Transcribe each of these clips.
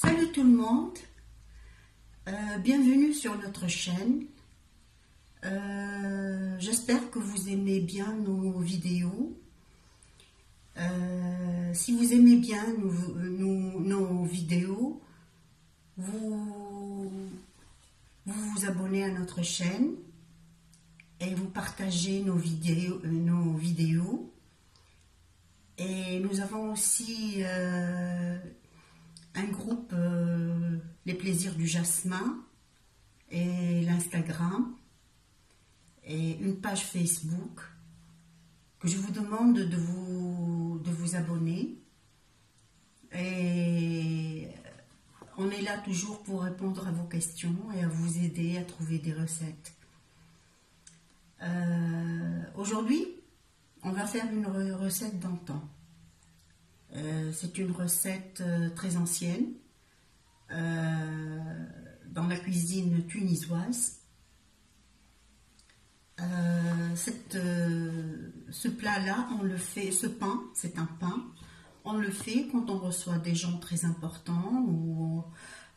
Salut tout le monde, bienvenue sur notre chaîne. J'espère que vous aimez bien nos vidéos. Si vous aimez bien nos vidéos, vous vous abonnez à notre chaîne et vous partagez nos vidéos. Et nous avons aussi un groupe, Les Plaisirs du Jasmin, et l'Instagram, et une page Facebook, que je vous demande de vous abonner. Et on est là toujours pour répondre à vos questions et à vous aider à trouver des recettes. Aujourd'hui, on va faire une recette d'antan. C'est une recette très ancienne dans la cuisine tunisoise. Ce plat-là, on le fait, ce pain, c'est un pain, on le fait quand on reçoit des gens très importants ou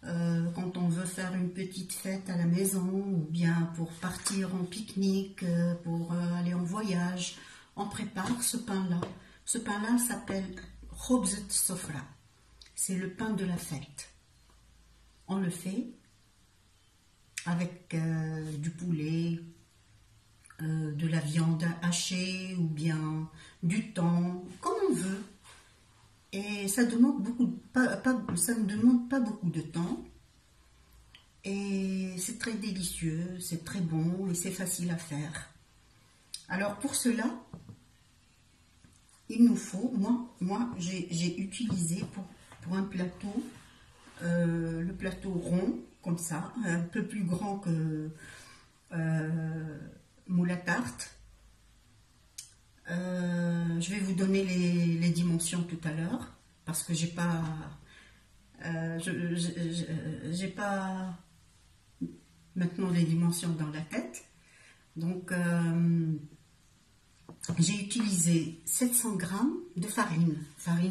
quand on veut faire une petite fête à la maison ou bien pour partir en pique-nique, pour aller en voyage. On prépare ce pain-là. Ce pain-là s'appelle khobzet sofra. C'est le pain de la fête. On le fait avec du poulet, de la viande hachée ou bien du thon, comme on veut. Et ça demande ça ne demande pas beaucoup de temps. Et c'est très délicieux, c'est très bon et c'est facile à faire. Alors pour cela, il nous faut, moi j'ai utilisé pour un plateau, le plateau rond, comme ça, un peu plus grand que moule à tarte. Je vais vous donner les dimensions tout à l'heure, parce que j'ai pas maintenant les dimensions dans la tête. Donc j'ai utilisé 700 g de farine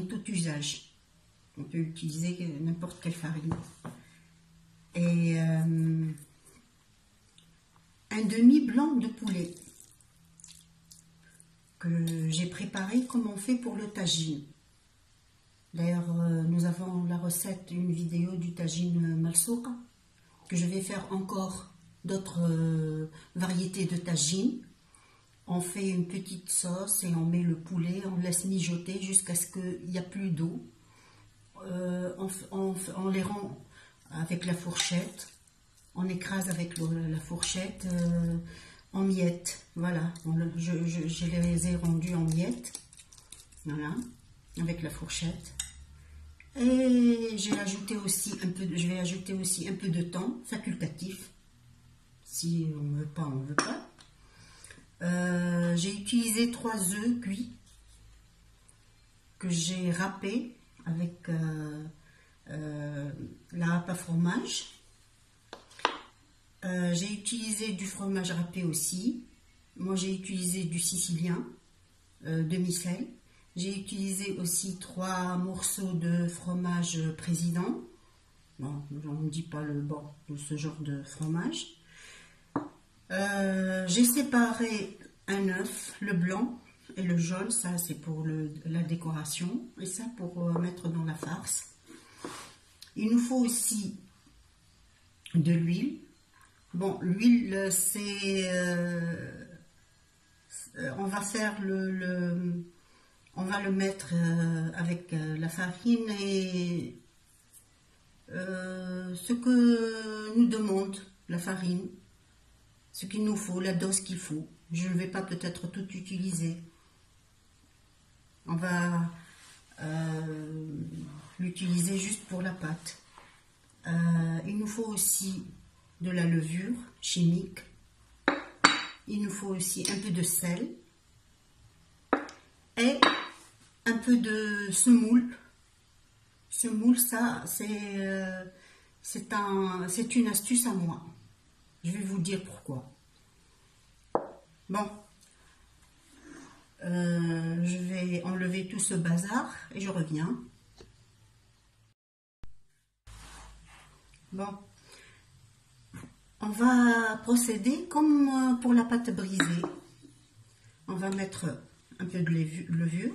tout usage. On peut utiliser n'importe quelle farine. Et un demi blanc de poulet que j'ai préparé comme on fait pour le tagine. D'ailleurs, nous avons la recette, une vidéo du tagine malsouqa, que je vais faire encore d'autres variétés de tagine. On fait une petite sauce et on met le poulet, on laisse mijoter jusqu'à ce qu'il n'y a plus d'eau. On les rend avec la fourchette, on écrase avec la fourchette en miettes. Voilà, je les ai rendus en miettes, voilà, avec la fourchette. Et j'ai ajouté aussi je vais ajouter aussi un peu de thon facultatif. Si on ne veut pas, on ne veut pas. J'ai utilisé 3 œufs cuits que j'ai râpés avec la râpe à fromage. J'ai utilisé du fromage râpé aussi. Moi j'ai utilisé du sicilien, demi-sel. J'ai utilisé aussi 3 morceaux de fromage président. Bon, on ne dit pas le bon de ce genre de fromage. J'ai séparé un œuf, le blanc et le jaune, ça c'est pour la décoration, et ça pour mettre dans la farce. Il nous faut aussi de l'huile. Bon, l'huile, c'est... on va faire on va le mettre avec la farine et ce que nous demande la farine. Ce qu'il nous faut, la dose qu'il faut. Je ne vais pas peut-être tout utiliser. On va l'utiliser juste pour la pâte. Il nous faut aussi de la levure chimique. Il nous faut aussi un peu de sel. Et un peu de semoule. Semoule, ça, c'est une astuce à moi. Je vais vous dire pourquoi. Bon, je vais enlever tout ce bazar et je reviens. Bon, on va procéder comme pour la pâte brisée. On va mettre un peu de levure.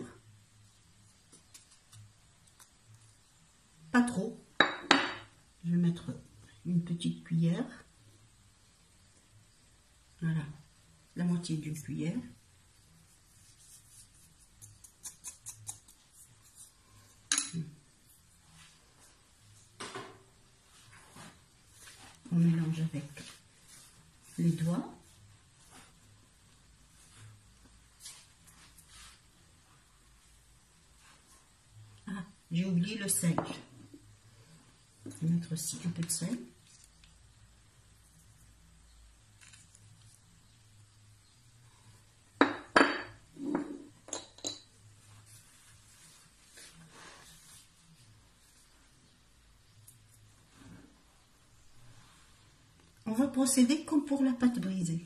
Pas trop. Je vais mettre une petite cuillère. Voilà, la moitié d'une cuillère. On mélange avec les doigts. Ah, j'ai oublié le sel. Je vais mettre aussi un peu de sel. On va procéder comme pour la pâte brisée.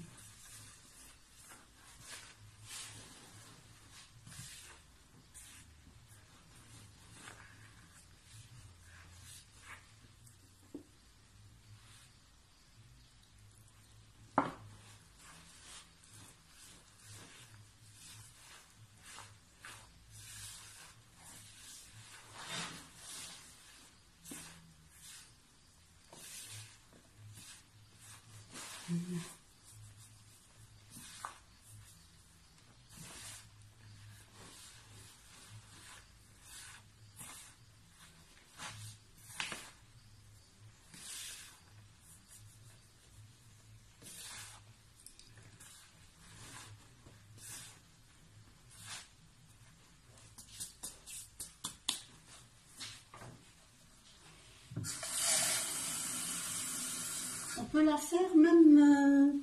On peut la faire même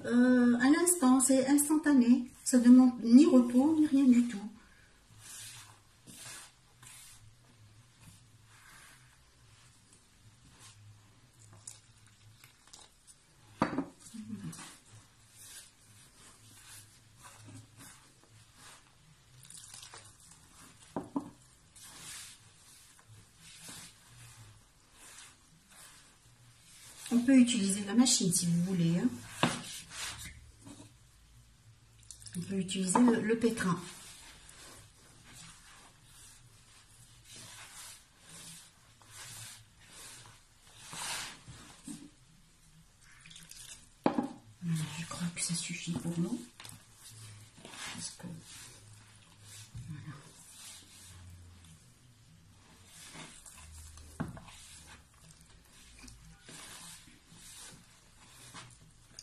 à l'instant, c'est instantané. Ça ne demande ni repos, ni rien du tout. On peut utiliser la machine si vous voulez. Hein. On peut utiliser le pétrin. Je crois que ça suffit pour nous. Parce que, voilà.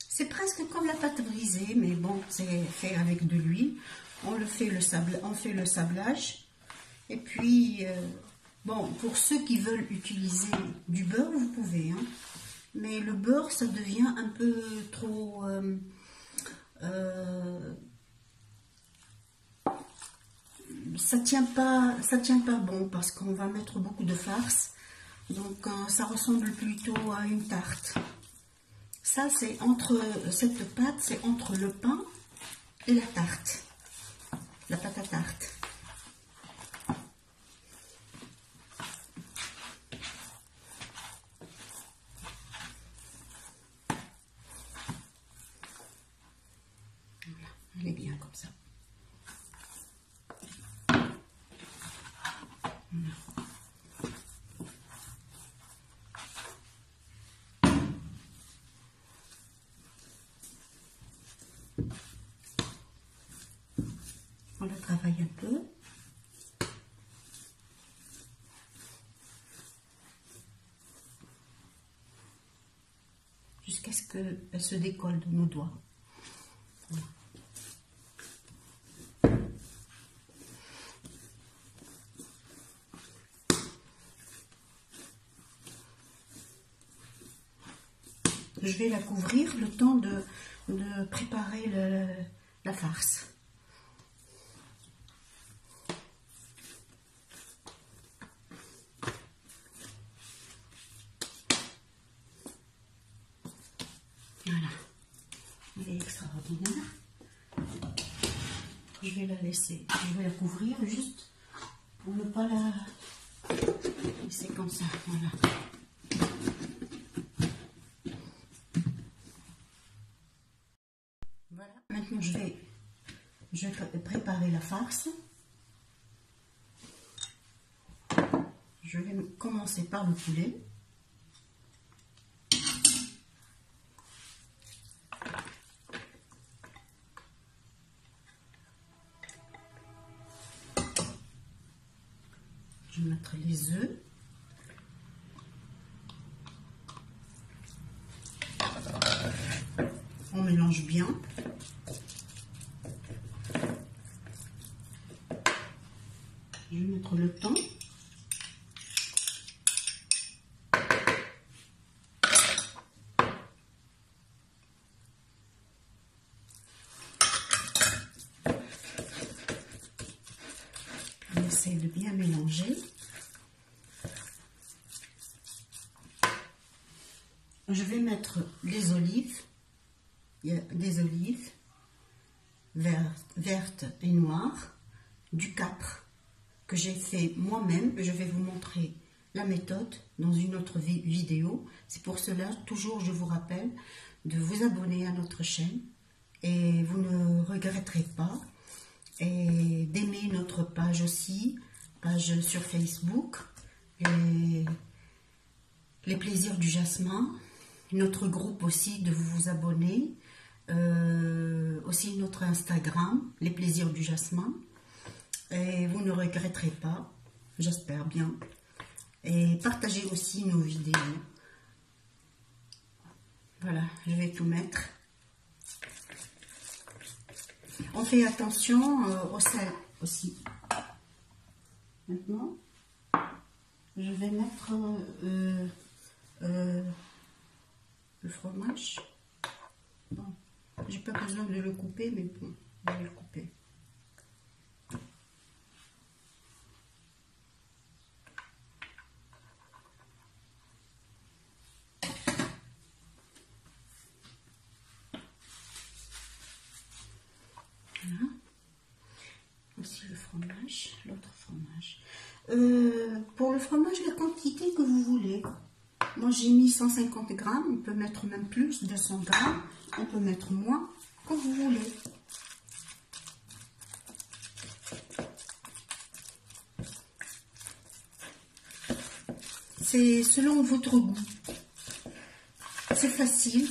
C'est presque comme la pâte brisée, mais bon, c'est fait avec de l'huile. On fait le sablage. Et puis, bon, pour ceux qui veulent utiliser du beurre, vous pouvez. Hein. Mais le beurre, ça devient un peu trop... ça tient pas bon parce qu'on va mettre beaucoup de farce. Donc, ça ressemble plutôt à une tarte. Ça, c'est entre cette pâte, c'est entre le pain et la tarte, la pâte à tarte. Voilà, elle est bien comme ça. Voilà. On la travaille un peu. Jusqu'à ce qu'elle se décolle de nos doigts. Voilà. Je vais la couvrir le temps de préparer la farce. Voilà, elle est extraordinaire. Je vais la laisser, je vais la couvrir juste pour ne pas la laisser comme ça. Voilà. la farce. Je vais commencer par le poulet. Je vais mettre les œufs. On mélange bien. Je vais mettre le thon. On essaie de bien mélanger. Je vais mettre les olives. Il y a des olives vertes et noires, du capre que j'ai fait moi-même. Je vais vous montrer la méthode dans une autre vidéo. C'est pour cela, toujours je vous rappelle de vous abonner à notre chaîne et vous ne regretterez pas. Et d'aimer notre page aussi, page sur Facebook, les plaisirs du jasmin, notre groupe aussi, de vous abonner, aussi notre Instagram, les plaisirs du jasmin, et vous ne regretterez pas, j'espère bien, et partagez aussi nos vidéos. Voilà, je vais tout mettre. On fait attention au sel aussi. Maintenant, je vais mettre le fromage. Bon, j'ai pas besoin de le couper, mais bon, je vais le couper. Voilà. Aussi le fromage, l'autre fromage. Pour le fromage, la quantité que vous voulez. Moi, j'ai mis 150 grammes. On peut mettre même plus, 200 grammes. On peut mettre moins, comme vous voulez. C'est selon votre goût. C'est facile.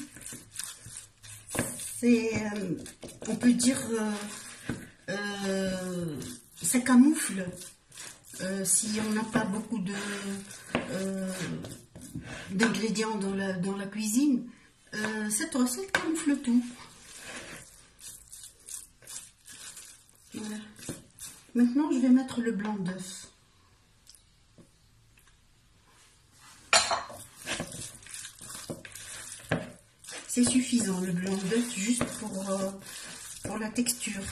On peut dire, ça camoufle. Si on n'a pas beaucoup d'ingrédients dans la cuisine, cette recette camoufle tout. Voilà. Maintenant, je vais mettre le blanc d'œuf. C'est suffisant, le blanc d'œuf, juste pour la texture.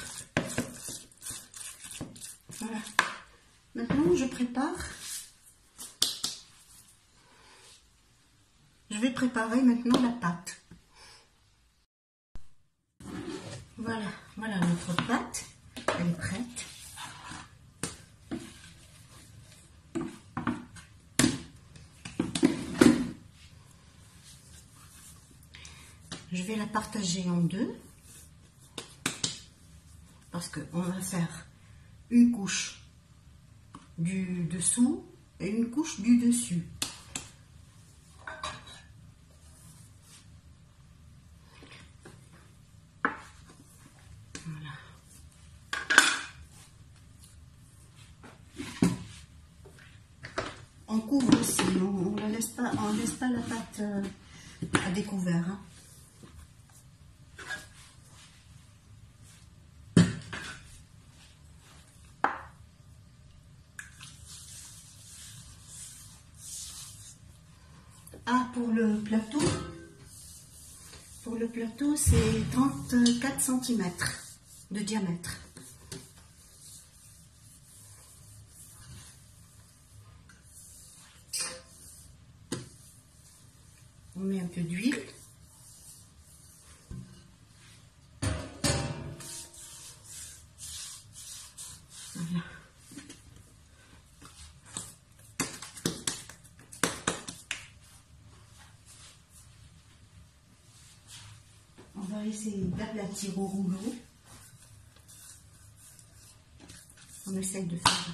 Voilà. Maintenant, je prépare. Je vais préparer maintenant la pâte. Voilà, voilà notre pâte. Elle est prête. Je vais la partager en deux. Parce qu'on va faire une couche du dessous et une couche du dessus. Voilà. On couvre aussi, on ne laisse pas la pâte à découvert. Hein. Ah, pour le plateau, c'est 34 cm de diamètre. On met un peu d'huile. Voilà. On va essayer d'aplatir au rouleau. On essaye de faire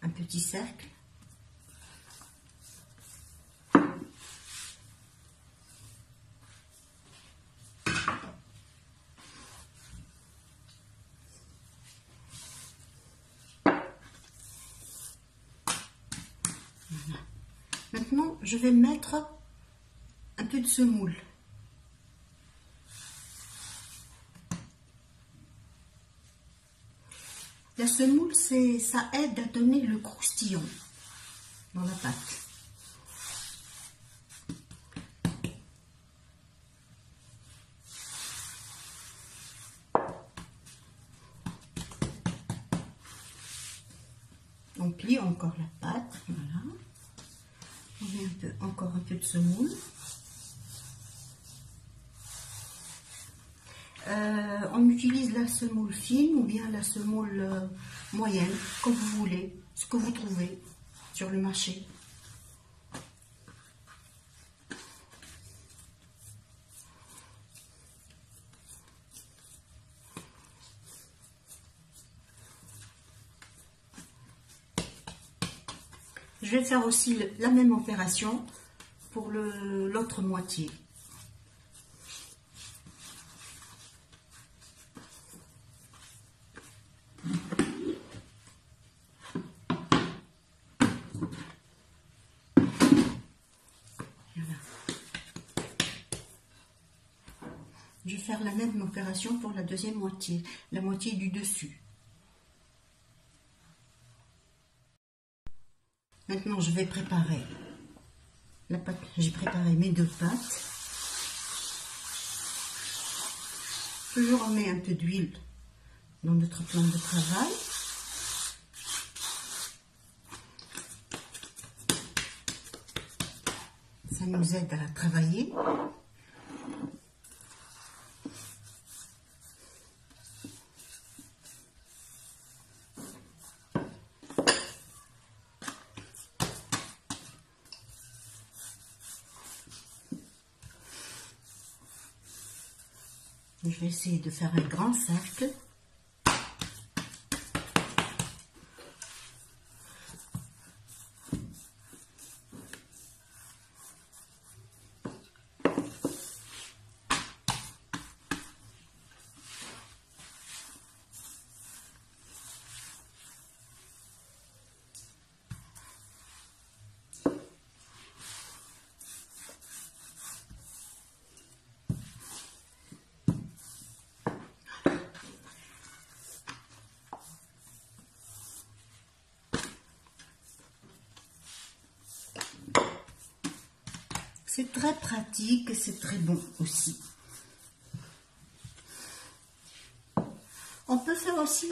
un petit cercle. Voilà. Maintenant, je vais mettre un peu de semoule. La semoule, ça aide à donner le croustillon dans la pâte. On plie encore la pâte, voilà. On met encore un peu de semoule. On utilise la semoule fine ou bien la semoule moyenne, comme vous voulez, ce que vous trouvez sur le marché. Je vais faire aussi la même opération pour l'autre moitié. Voilà. Je vais faire la même opération pour la deuxième moitié, la moitié du dessus. Maintenant, je vais préparer la pâte. J'ai préparé mes deux pâtes. Toujours on met un peu d'huile dans notre plan de travail. Ça nous aide à travailler. Je vais essayer de faire un grand cercle. C'est très pratique et c'est très bon aussi. On peut faire aussi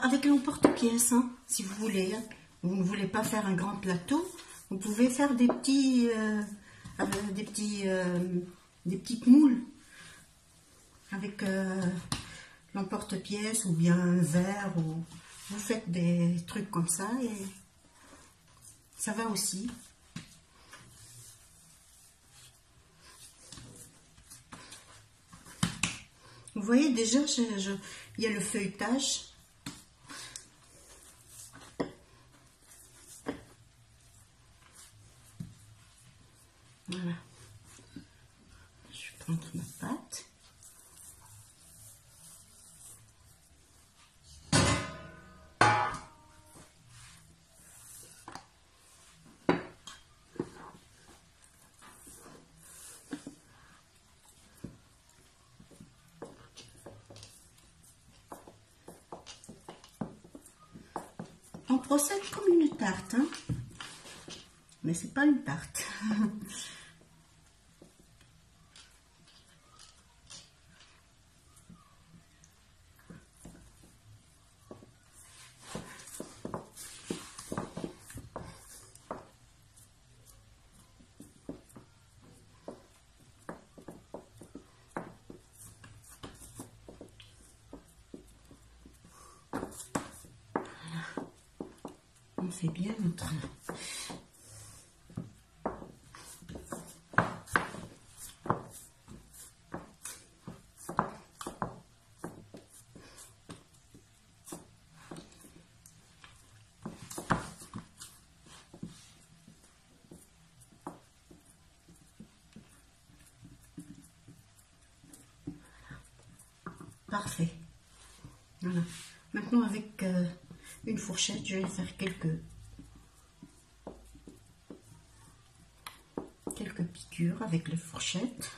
avec l'emporte-pièce, hein, si vous voulez. Hein. Vous ne voulez pas faire un grand plateau, vous pouvez faire des petites moules avec l'emporte-pièce ou bien un verre. Ou vous faites des trucs comme ça et ça va aussi. Vous voyez déjà, il y a le feuilletage. Voilà. Je vais prendre ma pâte. On procède comme une tarte, hein, mais c'est pas une tarte. On fait bien notre... Parfait. Voilà. Maintenant, avec une fourchette, je vais faire quelques piqûres avec la fourchette.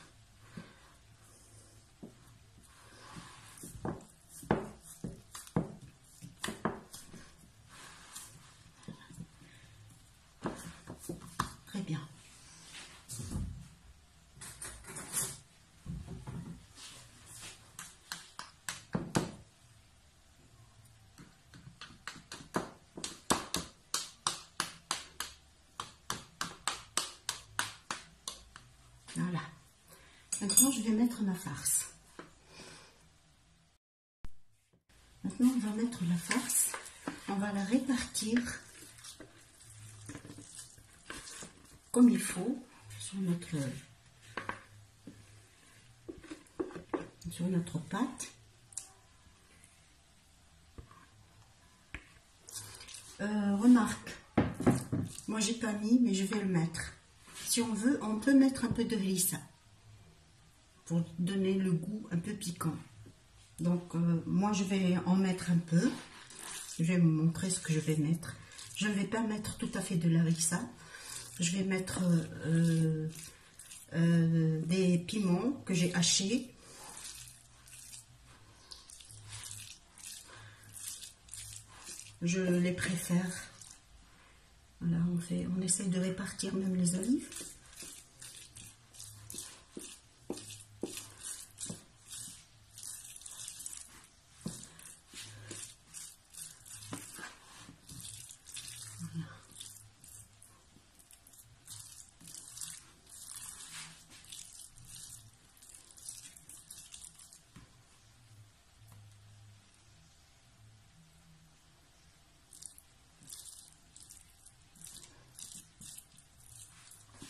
Très bien. Voilà. Maintenant, je vais mettre ma farce. Maintenant, on va mettre la farce. On va la répartir comme il faut sur notre pâte. Remarque, moi j'ai pas mis, mais je vais le mettre. Si on veut, on peut mettre un peu de harissa pour donner le goût un peu piquant. Donc moi je vais en mettre un peu. Je vais vous montrer ce que je vais mettre. Je ne vais pas mettre tout à fait de la harissa. Je vais mettre des piments que j'ai hachés. Je les préfère. Voilà, on essaie de répartir même les olives.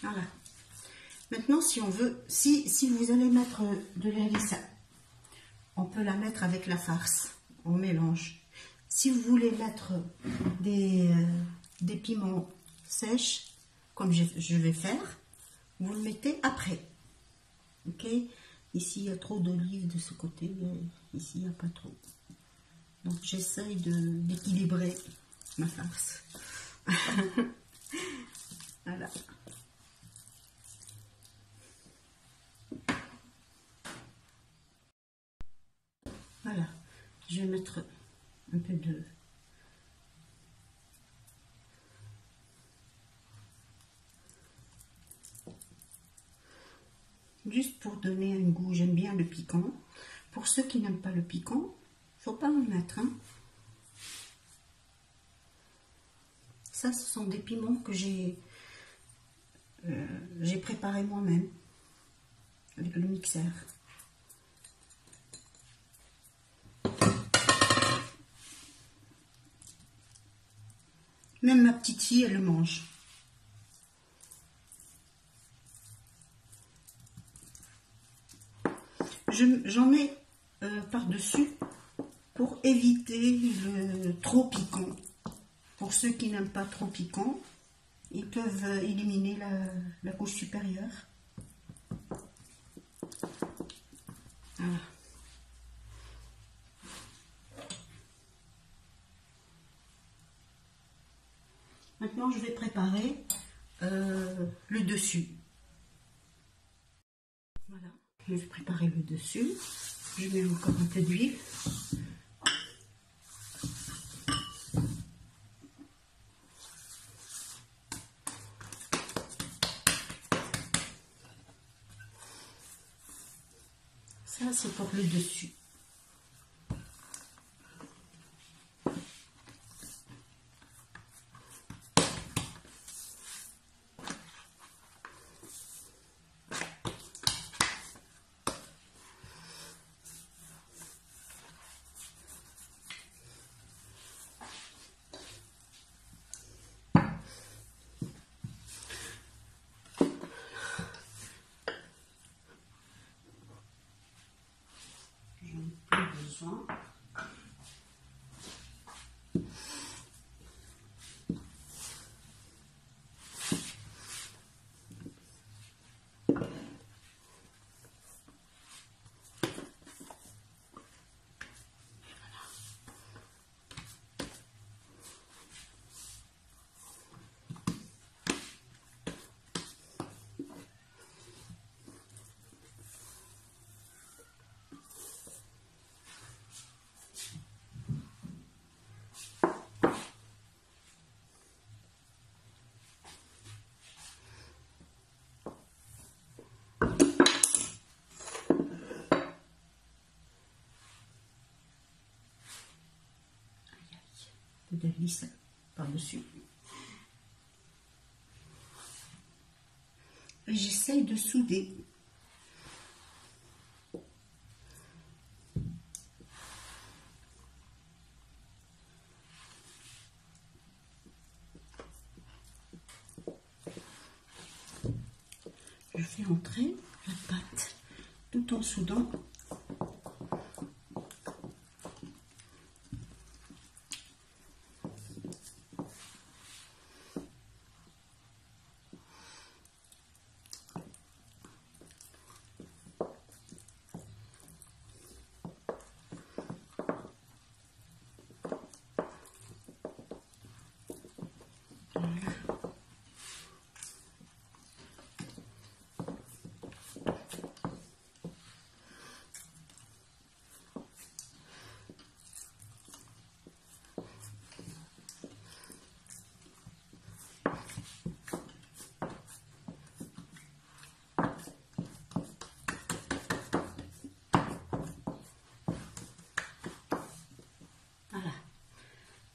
Voilà. Maintenant, si on veut, si vous allez mettre de la harissa, on peut la mettre avec la farce. On mélange. Si vous voulez mettre des piments sèches, comme je vais faire, vous le mettez après. Ok? Ici, il y a trop d'olives de ce côté. Ici, il n'y a pas trop. Donc, j'essaye d'équilibrer ma farce. Voilà. Voilà, je vais mettre un peu de... Juste pour donner un goût, j'aime bien le piquant. Pour ceux qui n'aiment pas le piquant, il ne faut pas en mettre. Hein. Ça, ce sont des piments que j'ai préparés moi-même avec le mixeur. Même ma petite fille, elle le mange. J'en mets par-dessus pour éviter le trop piquant. Pour ceux qui n'aiment pas trop piquant, ils peuvent éliminer la couche supérieure. Voilà. Maintenant, je vais préparer le dessus. Voilà, je vais préparer le dessus. Je mets encore un peu d'huile. Ça, c'est pour le dessus. de vis par-dessus. Et j'essaye de souder. Je fais entrer la pâte tout en soudant.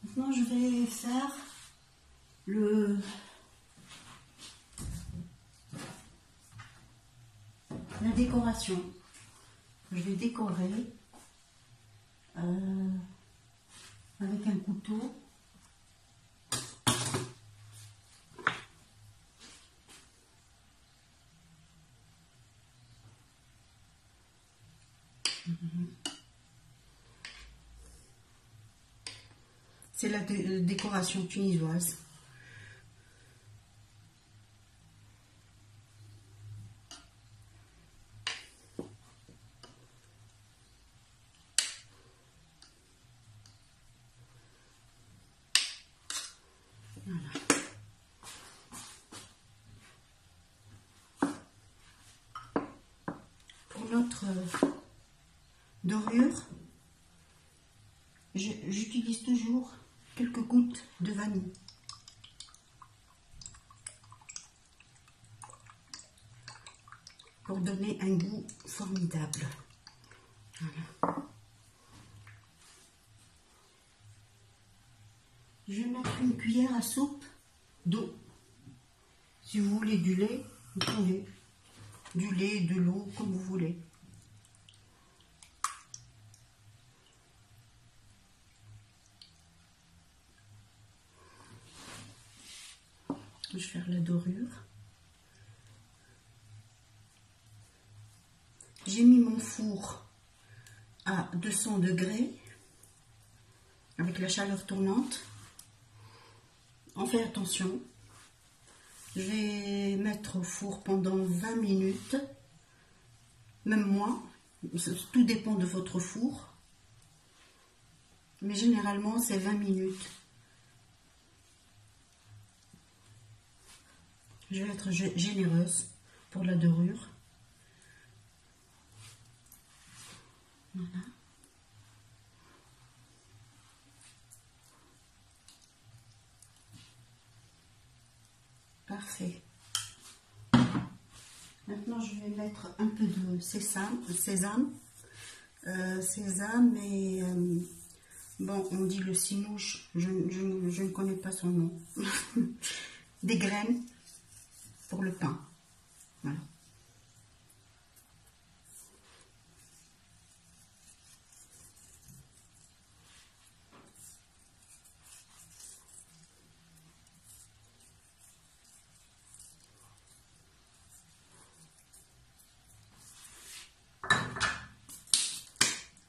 Maintenant, je vais faire la décoration. Je vais décorer avec un couteau. C'est la décoration tunisoise. Voilà. Pour notre dorure, j'utilise toujours quelques gouttes de vanille. Pour donner un goût formidable. Voilà. Je vais mettre une cuillère à soupe d'eau. Si vous voulez du lait, vous pouvez. Du lait, de l'eau, comme vous voulez. Je vais faire la dorure. J'ai mis mon four à 200 degrés avec la chaleur tournante. On fait attention. Je vais mettre au four pendant 20 minutes, même moins. Tout dépend de votre four. Mais généralement, c'est 20 minutes. Je vais être généreuse pour la dorure. Voilà. Parfait. Maintenant, je vais mettre un peu de sésame et bon, on dit le sinouche, je ne connais pas son nom. Des graines pour le pain. Voilà.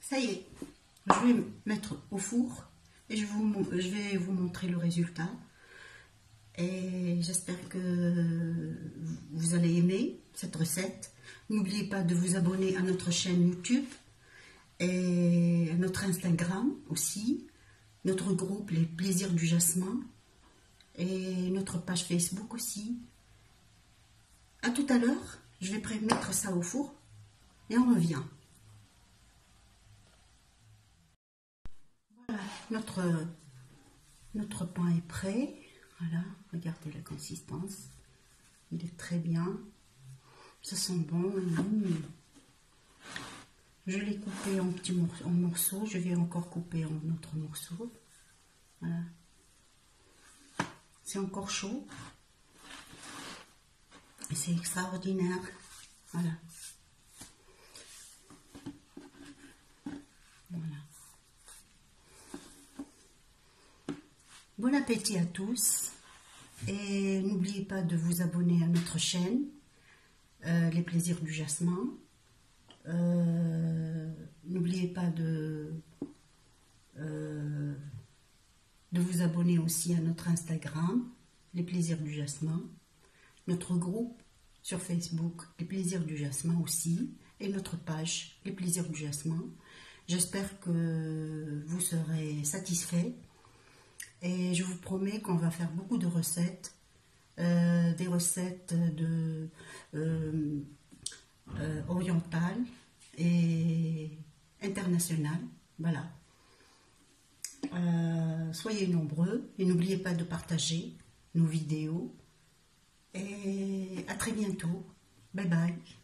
Ça y est, je vais mettre au four et je vais vous montrer le résultat. Et j'espère que vous allez aimer cette recette. N'oubliez pas de vous abonner à notre chaîne YouTube et à notre Instagram aussi, notre groupe Les Plaisirs du Jasmin et notre page Facebook aussi. À tout à l'heure, je vais mettre ça au four et on revient. Voilà, notre pain est prêt. Voilà, regardez la consistance. Il est très bien. Ça sent bon. Je l'ai coupé en petits morceaux. Je vais encore couper en autres morceaux. Voilà. c'est encore chaud. Et c'est extraordinaire. Voilà. Voilà. Bon appétit à tous. Et n'oubliez pas de vous abonner à notre chaîne, Les Plaisirs du Jasmin. N'oubliez pas de vous abonner aussi à notre Instagram, Les Plaisirs du Jasmin, notre groupe sur Facebook, Les Plaisirs du Jasmin aussi, et notre page, Les Plaisirs du Jasmin. J'espère que vous serez satisfaits et je vous promets qu'on va faire beaucoup de recettes, des recettes orientales et internationales. Voilà. Soyez nombreux et n'oubliez pas de partager nos vidéos. Et à très bientôt. Bye bye.